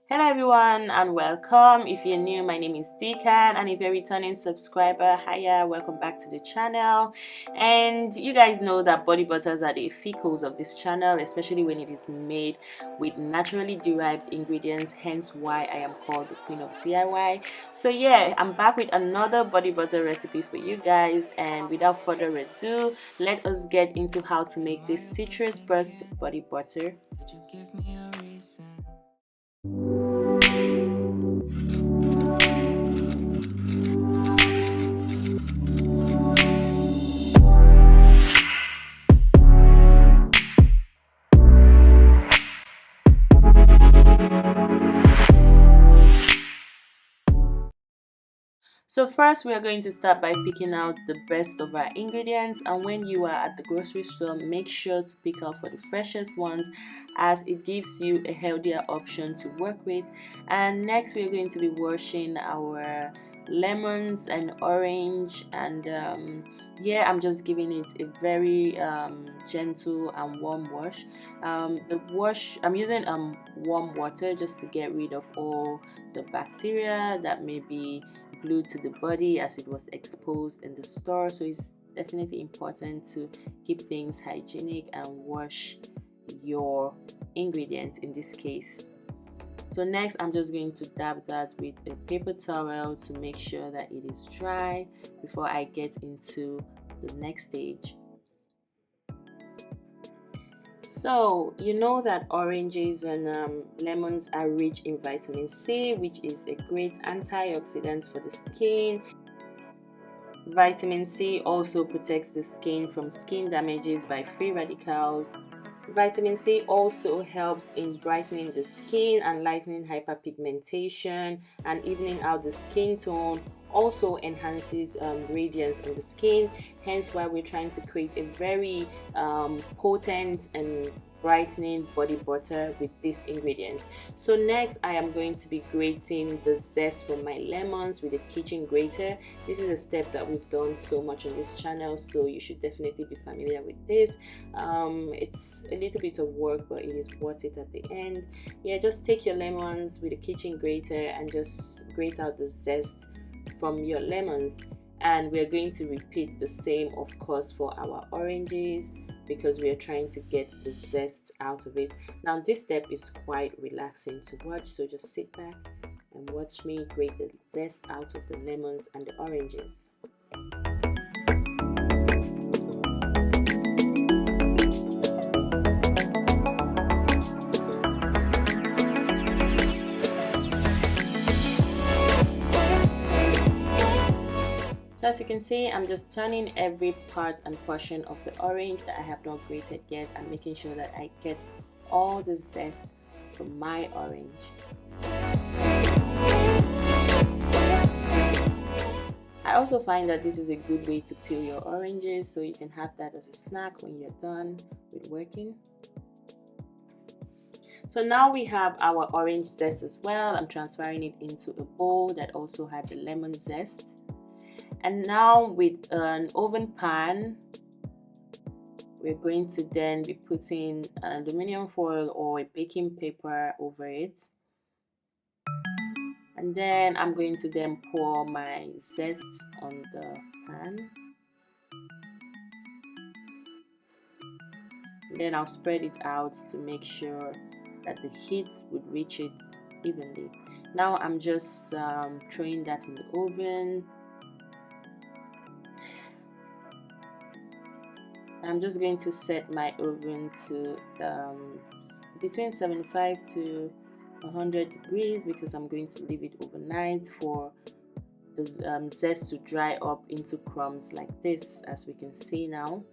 Hello everyone and welcome. If you're new, my name is Deacon, and if you're a returning subscriber, hiya, welcome back to the channel. And you guys know that body butters are the fecals of this channel, especially when it is made with naturally derived ingredients, hence why I am called the Queen of DIY. So yeah, I'm back with another body butter recipe for you guys, and without further ado, let us get into how to make this citrus burst body butter. Did you give me a reason? So first we are going to start by picking out the best of our ingredients, and when you are at the grocery store, make sure to pick out for the freshest ones as it gives you a healthier option to work with. And next we are going to be washing our lemons and orange, and yeah, I'm just giving it a very gentle and warm wash. The wash, I'm using warm water just to get rid of all the bacteria that may be glued to the body as it was exposed in the store. So it's definitely important to keep things hygienic and wash your ingredients in this case. So next I'm just going to dab that with a paper towel to make sure that it is dry before I get into the next stage. So you know that oranges and lemons are rich in vitamin C, which is a great antioxidant for the skin. Vitamin C also protects the skin from skin damages by free radicals. Vitamin C also helps in brightening the skin and lightening hyperpigmentation and evening out the skin tone. Also enhances radiance on the skin, hence why we're trying to create a very potent and brightening body butter with these ingredients. So next I am going to be grating the zest from my lemons with a kitchen grater. This is a step that we've done so much on this channel, so you should definitely be familiar with this. It's a little bit of work, but it is worth it at the end. Yeah, just take your lemons with a kitchen grater and just grate out the zest from your lemons, and we're going to repeat the same of course for our oranges because we are trying to get the zest out of it. Now this step is quite relaxing to watch, so just sit back and watch me grate the zest out of the lemons and the oranges. So as you can see, I'm just turning every part and portion of the orange that I have not grated yet and making sure that I get all the zest from my orange. I also find that this is a good way to peel your oranges, so you can have that as a snack when you're done with working. So now we have our orange zest as well. I'm transferring it into a bowl that also had the lemon zest. And now with an oven pan, we're going to then be putting an aluminum foil or a baking paper over it. And then I'm going to then pour my zest on the pan. And then I'll spread it out to make sure that the heat would reach it evenly. Now I'm just throwing that in the oven. I'm just going to set my oven to between 75 to 100 degrees because I'm going to leave it overnight for the zest to dry up into crumbs like this, as we can see now.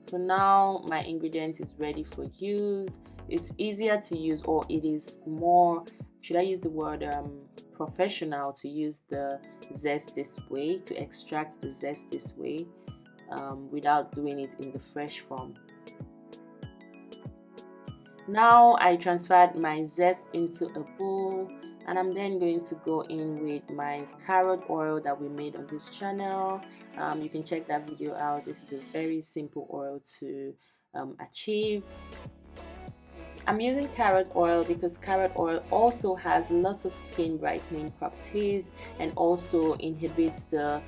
So now my ingredient is ready for use. It's easier to use, or it is more, should I use the word professional, to use the zest this way, to extract the zest this way without doing it in the fresh form. Now I transferred my zest into a bowl, and I'm then going to go in with my carrot oil that we made on this channel. You can check that video out. This is a very simple oil to achieve. I'm using carrot oil because carrot oil also has lots of skin brightening properties and also inhibits the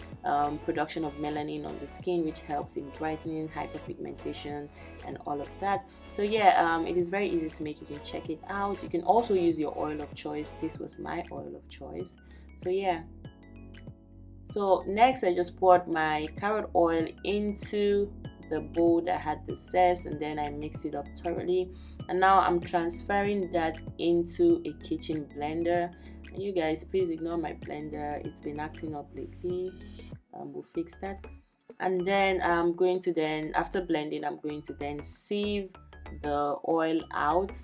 production of melanin on the skin, which helps in brightening, hyperpigmentation, and all of that. So yeah, it is very easy to make. You can check it out. You can also use your oil of choice. This was my oil of choice. So yeah. So next I just poured my carrot oil into the bowl that had the zest, and then I mixed it up thoroughly, and now I'm transferring that into a kitchen blender. And you guys, please ignore my blender, it's been acting up lately. We'll fix that. And then I'm going to after blending, I'm going to then sieve the oil out,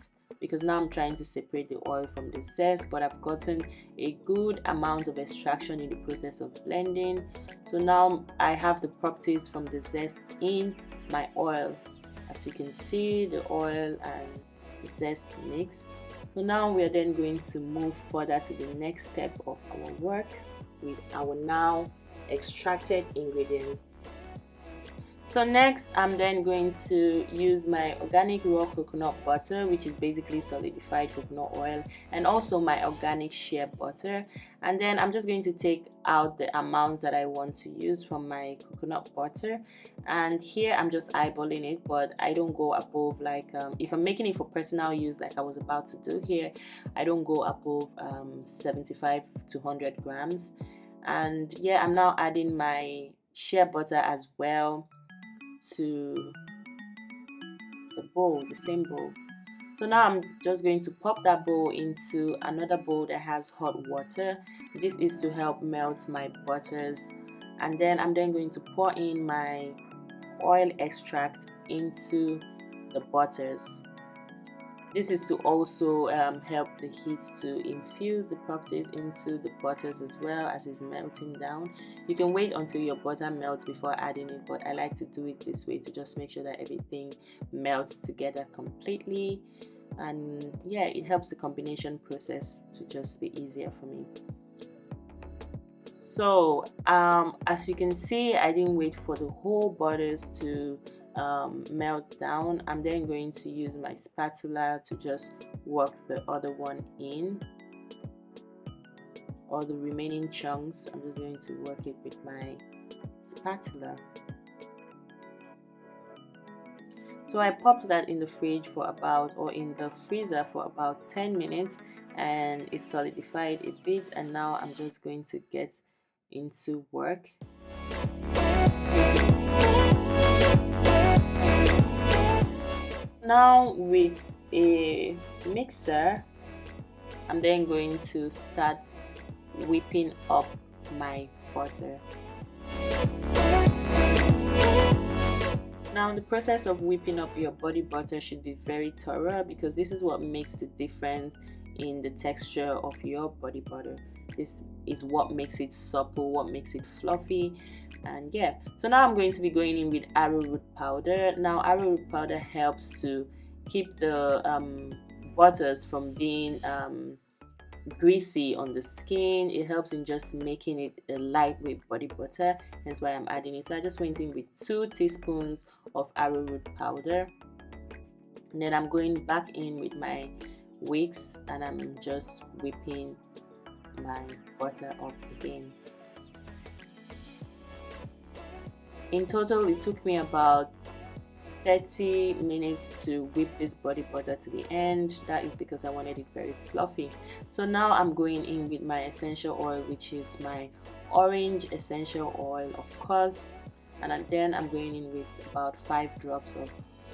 because now I'm trying to separate the oil from the zest, but I've gotten a good amount of extraction in the process of blending. So now I have the properties from the zest in my oil. As you can see, the oil and the zest mix. So now we are then going to move further to the next step of our work with our now extracted ingredients. So next, I'm then going to use my organic raw coconut butter, which is basically solidified coconut oil, and also my organic shea butter. And then I'm just going to take out the amounts that I want to use from my coconut butter. And here I'm just eyeballing it, but I don't go above, like if I'm making it for personal use like I was about to do here, I don't go above 75 to 100 grams. And yeah, I'm now adding my shea butter as well to the bowl, the same bowl. So now I'm just going to pop that bowl into another bowl that has hot water. This is to help melt my butters, and then I'm then going to pour in my oil extract into the butters. This is to also help the heat to infuse the properties into the butters as well as it's melting down. You can wait until your butter melts before adding it, but I like to do it this way to just make sure that everything melts together completely. And yeah, it helps the combination process to just be easier for me. So as you can see, I didn't wait for the whole butters to melt down. I'm then going to use my spatula to just work the other one in, or the remaining chunks. I'm just going to work it with my spatula. So I popped that in the fridge for about, or in the freezer for about 10 minutes, and it solidified a bit. And now I'm just going to get into work. Now with a mixer, I'm then going to start whipping up my butter. Now the process of whipping up your body butter should be very thorough, because this is what makes the difference in the texture of your body butter. This is what makes it supple, what makes it fluffy. And yeah, so now I'm going to be going in with arrowroot powder. Now arrowroot powder helps to keep the butters from being greasy on the skin. It helps in just making it a lightweight body butter, hence why I'm adding it. So I just went in with 2 teaspoons of arrowroot powder, and then I'm going back in with my wicks, and I'm just whipping my butter up again. In total, it took me about 30 minutes to whip this body butter to the end. That is because I wanted it very fluffy. So now I'm going in with my essential oil, which is my orange essential oil, of course, and then I'm going in with about 5 drops of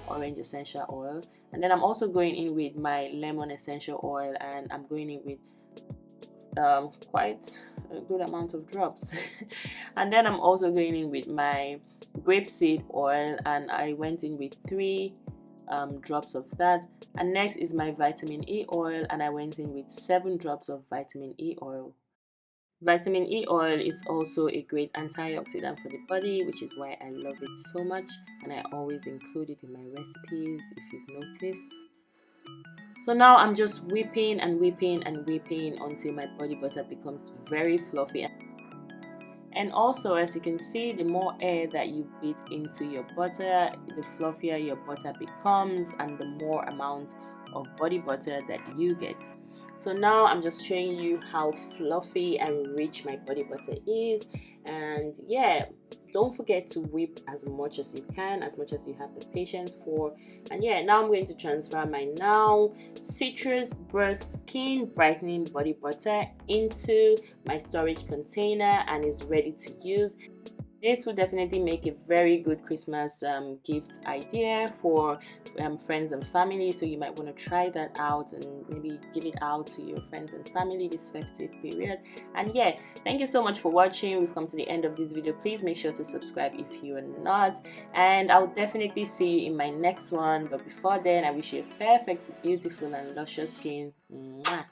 orange essential oil, and then I'm also going in with my lemon essential oil, and I'm going in with quite a good amount of drops. And then I'm also going in with my grapeseed oil, and I went in with 3 drops of that. And next is my vitamin E oil, and I went in with 7 drops of vitamin E oil. Vitamin E oil is also a great antioxidant for the body, which is why I love it so much, and I always include it in my recipes, if you've noticed. So now I'm just whipping and whipping and whipping until my body butter becomes very fluffy. And also, as you can see, the more air that you beat into your butter, the fluffier your butter becomes, and the more amount of body butter that you get. So now I'm just showing you how fluffy and rich my body butter is. And yeah, don't forget to whip as much as you can, as much as you have the patience for. And yeah, now I'm going to transfer my now citrus burst skin brightening body butter into my storage container, and is ready to use. This will definitely make a very good Christmas gift idea for friends and family. So you might want to try that out and maybe give it out to your friends and family this festive period. And yeah, thank you so much for watching. We've come to the end of this video. Please make sure to subscribe if you are not, and I'll definitely see you in my next one. But before then, I wish you a perfect, beautiful and luscious skin. Mwah.